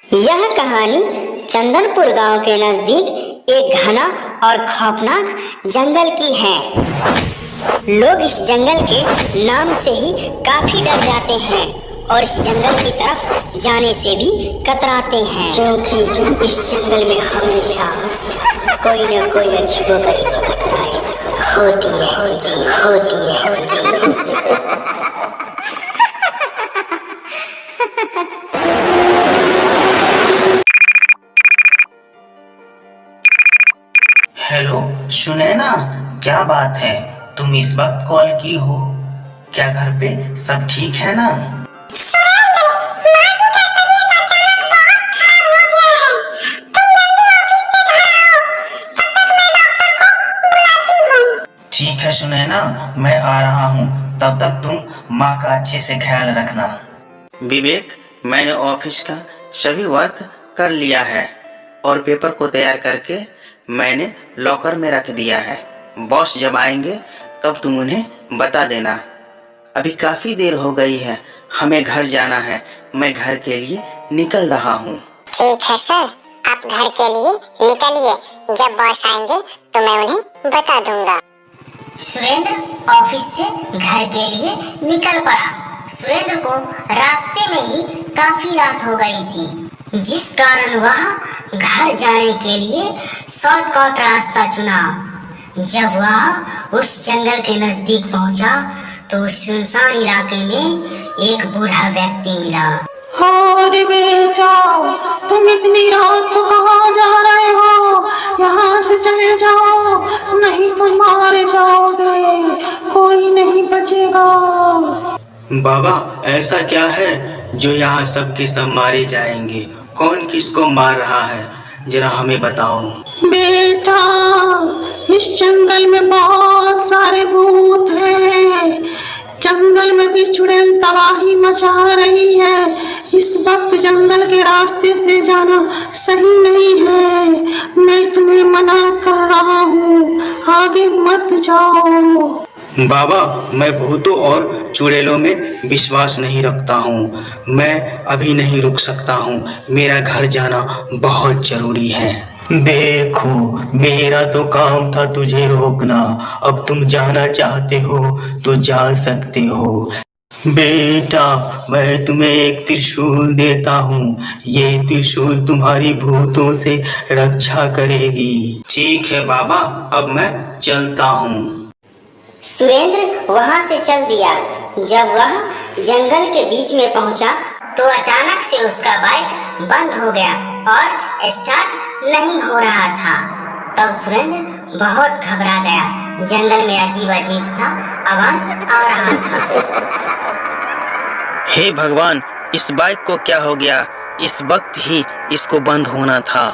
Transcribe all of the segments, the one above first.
यह कहानी चंदनपुर गांव के नजदीक एक घना और खौफनाक जंगल की है। लोग इस जंगल के नाम से ही काफी डर जाते हैं और इस जंगल की तरफ जाने से भी कतराते हैं, क्योंकि इस जंगल में हमेशा कोई न कोई अजीबोगरीब घटनाएं होती रहती। हेलो, सुने ना, क्या बात है? तुम इस वक्त कॉल की हो? क्या घर पे सब ठीक है ना? ठीक है सुनैना, मैं आ रहा हूँ। तब तक तुम माँ का अच्छे से ख्याल रखना। विवेक, मैंने ऑफिस का सभी वर्क कर लिया है और पेपर को तैयार करके मैंने लॉकर में रख दिया है। बॉस जब आएंगे तब तुम उन्हें बता देना। अभी काफी देर हो गई है, हमें घर जाना है। मैं घर के लिए निकल रहा हूँ। ठीक है सर, आप घर के लिए निकलिए। जब बॉस आएंगे तो मैं उन्हें बता दूंगा। सुरेंद्र ऑफिस से घर के लिए निकल पड़ा। सुरेंद्र को रास्ते में ही काफी रात हो गई थी, जिस कारण वह घर जाने के लिए शॉर्टकट रास्ता चुना। जब वह उस जंगल के नजदीक पहुंचा तो उस सुनसान इलाके में एक बूढ़ा व्यक्ति मिला। अरे बेटा, तुम इतनी रात को कहाँ जा रहे हो? यहाँ से चले जाओ, नहीं तो मारे जाओगे, कोई नहीं बचेगा। बाबा, ऐसा क्या है जो यहाँ सबके सब मारे जाएंगे? कौन किसको मार रहा है, जरा हमें बताओ। बेटा, इस जंगल में बहुत सारे भूत हैं। जंगल में भी चुड़ैल तबाही मचा रही है। इस वक्त जंगल के रास्ते से जाना सही नहीं है। मैं तुम्हें मना कर रहा हूँ, आगे मत जाओ। बाबा, मैं भूतों और चुड़ैलों में विश्वास नहीं रखता हूँ। मैं अभी नहीं रुक सकता हूँ, मेरा घर जाना बहुत जरूरी है। देखो, मेरा तो काम था तुझे रोकना। अब तुम जाना चाहते हो तो जा सकते हो। बेटा, मैं तुम्हें एक त्रिशूल देता हूँ। ये त्रिशूल तुम्हारी भूतों से रक्षा करेगी। ठीक है बाबा, अब मैं चलता हूँ। सुरेंद्र वहां से चल दिया। जब वह जंगल के बीच में पहुंचा तो अचानक से उसका बाइक बंद हो गया और स्टार्ट नहीं हो रहा था। तब सुरेंद्र बहुत घबरा गया। जंगल में अजीब अजीब सा आवाज आ रहा था। हे भगवान, इस बाइक को क्या हो गया? इस वक्त ही इसको बंद होना था।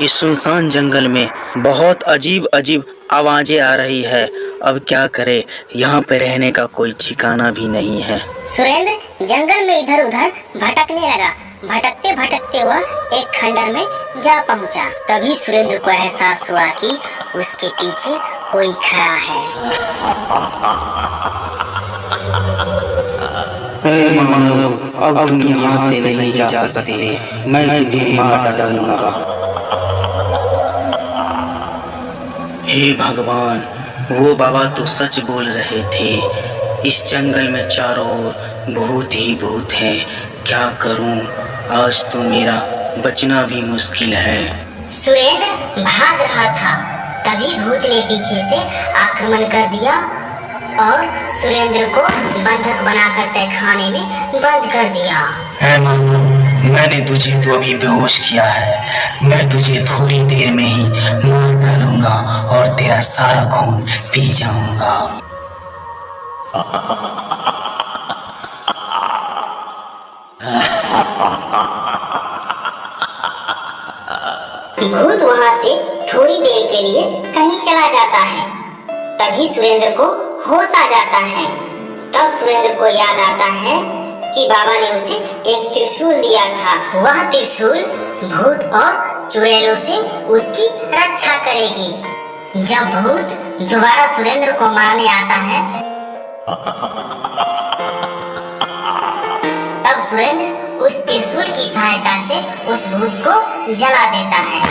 इस सुनसान जंगल में बहुत अजीब अजीब आवाजें आ रही है। अब क्या करे, यहाँ पे रहने का कोई ठिकाना भी नहीं है। सुरेंद्र जंगल में इधर उधर भटकने लगा। भटकते भटकते वह एक खंडर में जा पहुंचा। तभी सुरेंद्र को एहसास हुआ कि उसके पीछे कोई खड़ा है। मानव, अब तुम यहाँ से नहीं जा सकते। मैं तुम्हें मार डालूंगा। हे भगवान, वो बाबा तो सच बोल रहे थे। इस जंगल में चारों ओर भूत ही भूत हैं। क्या करूं? आज तो मेरा बचना भी मुश्किल है। सुरेंद्र भाग रहा था, तभी भूत ने पीछे से आक्रमण कर दिया और सुरेंद्र को बंधक बनाकर तहखाने में बंद कर दिया। है मानो, मैंने तुझे तो अभी बेहोश किया है। मैं तुझे थोड़ी देर में ही मार डालूंगा और तेरा सारा खून पी जाऊंगा। भूत वहां से थोड़ी देर के लिए कहीं चला जाता है। तभी सुरेंद्र को होश आ जाता है। तब सुरेंद्र को याद आता है कि बाबा ने उसे एक त्रिशूल दिया था। वह त्रिशूल भूत और चुड़ैलों से उसकी रक्षा करेगी। जब भूत दोबारा सुरेंद्र को मारने आता है तब सुरेंद्र उस त्रिशूल की सहायता से उस भूत को जला देता है।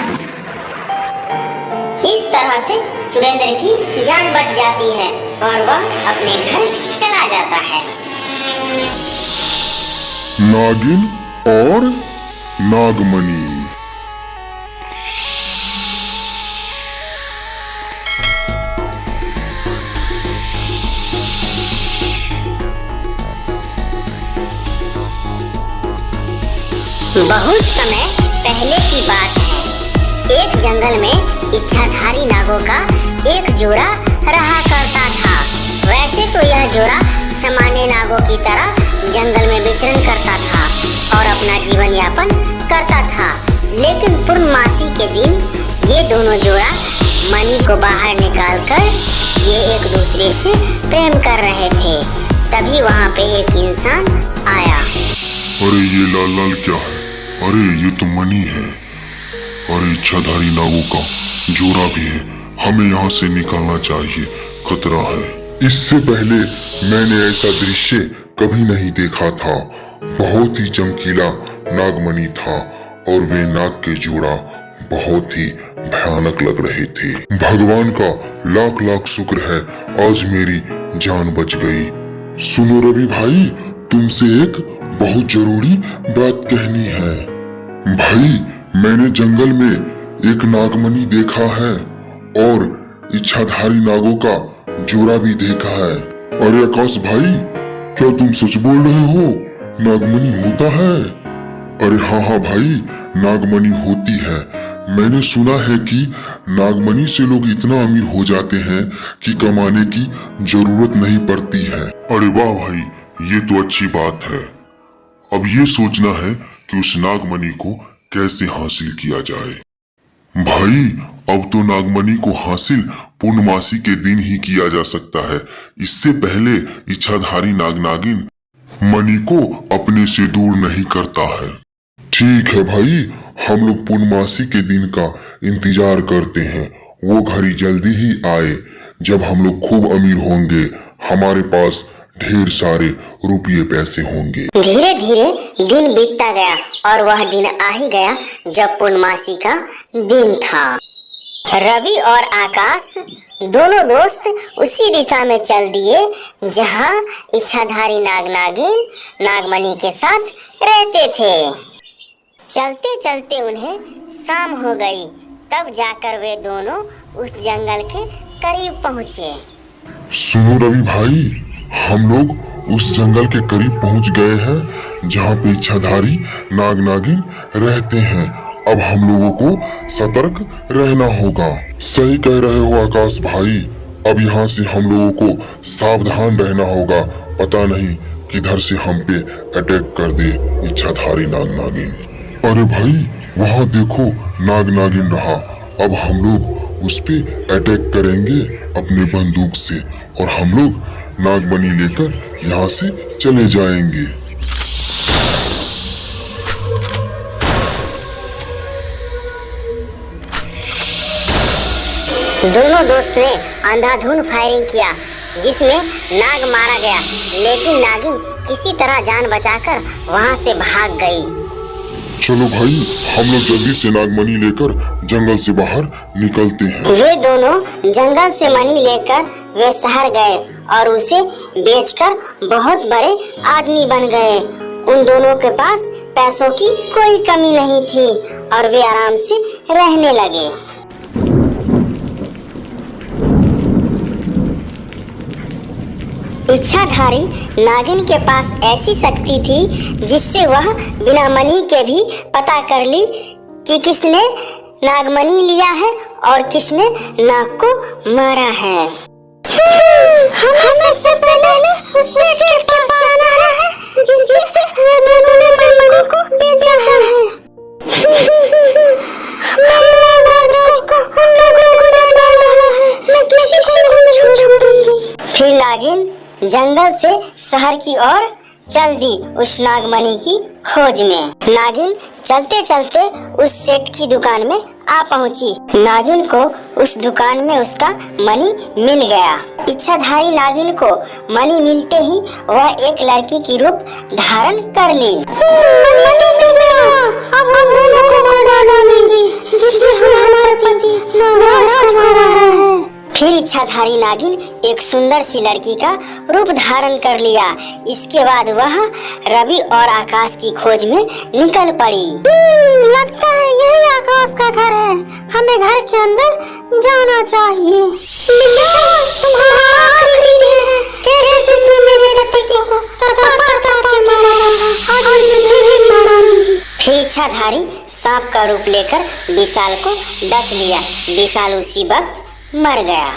इस तरह से सुरेंद्र की जान बच जाती है और वह अपने घर चला जाता है। नागिन और नागमणि। बहुत समय पहले की बात है। एक जंगल में इच्छाधारी नागों का एक जोड़ा रहा करता था। वैसे तो यह जोड़ा सामान्य नागों की तरह जंगल में विचरण करता था और अपना जीवन यापन करता था। लेकिन पूर्णमासी के दिन ये दोनों जोड़ा मणि को बाहर निकालकर ये एक दूसरे से प्रेम कर रहे थे। तभी वहाँ पे एक इंसान आया। अरे ये लाल लाल क्या है? अरे ये तो मणि है। अरे इच्छाधारी नागों का जोड़ा भी है। हमें यहाँ से निकलना चाहिए, खतरा है। इससे पहले मैंने ऐसा दृश्य कभी नहीं देखा था। बहुत ही चमकीला नागमणि था और वे नाग के जोड़ा बहुत ही भयानक लग रहे थे। भगवान का लाख लाख शुक्र है आज मेरी जान बच गई। सुनो रवि भाई, तुमसे एक बहुत जरूरी बात कहनी है। भाई, मैंने जंगल में एक नागमणि देखा है और इच्छाधारी नागों का जोड़ा भी देखा है। अरे आकाश भाई, क्या तुम सच बोल रहे हो? नागमणि होता है? अरे हाँ हाँ भाई, नागमणि होती है। मैंने सुना है कि नागमणि से लोग इतना अमीर हो जाते हैं कि कमाने की जरूरत नहीं पड़ती है। अरे वाह भाई, ये तो अच्छी बात है। अब ये सोचना है कि उस नागमणि को कैसे हासिल किया जाए। भाई, अब तो नागमणि को हासिल पूर्णमासी के दिन ही किया जा सकता है। इससे पहले इच्छाधारी नाग नागिन मणि को अपने से दूर नहीं करता है। ठीक है भाई, हम लोग पूर्णमासी के दिन का इंतजार करते हैं। वो घड़ी जल्दी ही आए जब हम लोग खूब अमीर होंगे, हमारे पास ढेर सारे रुपये पैसे होंगे। धीरे धीरे दिन बीतता गया और वह दिन आ ही गया जब पूर्णमासी का दिन था। रवि और आकाश दोनों दोस्त उसी दिशा में चल दिए जहाँ इच्छाधारी नाग नागिन नागमणि के साथ रहते थे। चलते चलते उन्हें शाम हो गई। तब जाकर वे दोनों उस जंगल के करीब पहुँचे। सुनो रवि भाई, हम लोग उस जंगल के करीब पहुंच गए हैं जहाँ पे इच्छाधारी नाग नागिन रहते हैं। अब हम लोगों को सतर्क रहना होगा। सही कह रहे हो आकाश भाई, अब यहाँ से हम लोगों को सावधान रहना होगा। पता नहीं किधर से हम पे अटैक कर दे इच्छाधारी नाग नागिन। अरे भाई, वहाँ देखो नाग नागिन रहा। अब हम लोग उस पे अटैक करेंगे अपने बंदूक से और हम लोग नागमणि लेकर यहाँ से चले जाएंगे। दोनों दोस्त ने अंधाधुंध फायरिंग किया जिसमें नाग मारा गया, लेकिन नागिन किसी तरह जान बचाकर वहां से भाग गई। चलो भाई, हम लोग जल्दी से नागमणि लेकर जंगल से बाहर निकलते हैं। वे दोनों जंगल से मणि लेकर वे शहर गए और उसे बेचकर बहुत बड़े आदमी बन गए। उन दोनों के पास पैसों की कोई कमी नहीं थी और वे आराम से रहने लगे। इच्छाधारी नागिन के पास ऐसी शक्ति थी जिससे वह बिना मणि के भी पता कर ली कि किसने नागमणि लिया है और किसने नाग को मारा है। हमें सबसे पहले उसके पास जाना है जिससे वे दोनों ने मणि को बेचा है। हमने नाग को उन लोगों को न डाला है, मैं किसी को नहीं छोड़ूंगी। फिर नागिन जंगल से शहर की ओर चल दी उस नागमणि की खोज में। नागिन चलते चलते उस सेठ की दुकान में आ पहुंची। नागिन को उस दुकान में उसका मणि मिल गया। इच्छाधारी नागिन को मणि मिलते ही वह एक लड़की की रूप धारण कर ली। अब हम दोनों को मार डालेंगे, जिसने हमारे पति नागराज को मारा है। फिर इच्छाधारी नागिन एक सुंदर सी लड़की का रूप धारण कर लिया। इसके बाद वह रवि और आकाश की खोज में निकल पड़ी। लगता है यही आकाश का घर है, हमें घर के अंदर जाना चाहिए। तुम्हारा आखिरी दिन है, कैसे तुमने मेरे पति को तरपा के मारा, आज तुम्हें मारा नहीं। फिर इच्छाधारी सांप का रूप लेकर विशाल को डस लिया। विशाल उसी वक्त मर गया।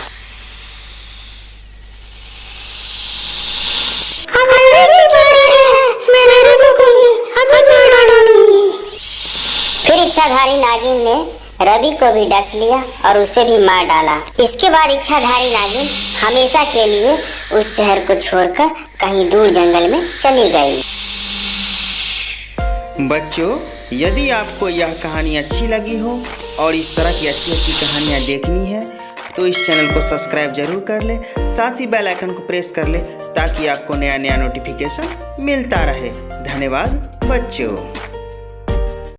फिर इच्छाधारी नागिन ने रवि को भी डस लिया और उसे भी मार डाला। इसके बाद इच्छाधारी नागिन हमेशा के लिए उस शहर को छोड़कर कहीं दूर जंगल में चली गई। बच्चों, यदि आपको यह कहानी अच्छी लगी हो और इस तरह की अच्छी अच्छी कहानियाँ देखनी है तो इस चैनल को सब्सक्राइब जरूर कर ले, साथ ही बेल आइकन को प्रेस कर ले ताकि आपको नया नया नोटिफिकेशन मिलता रहे। धन्यवाद बच्चों।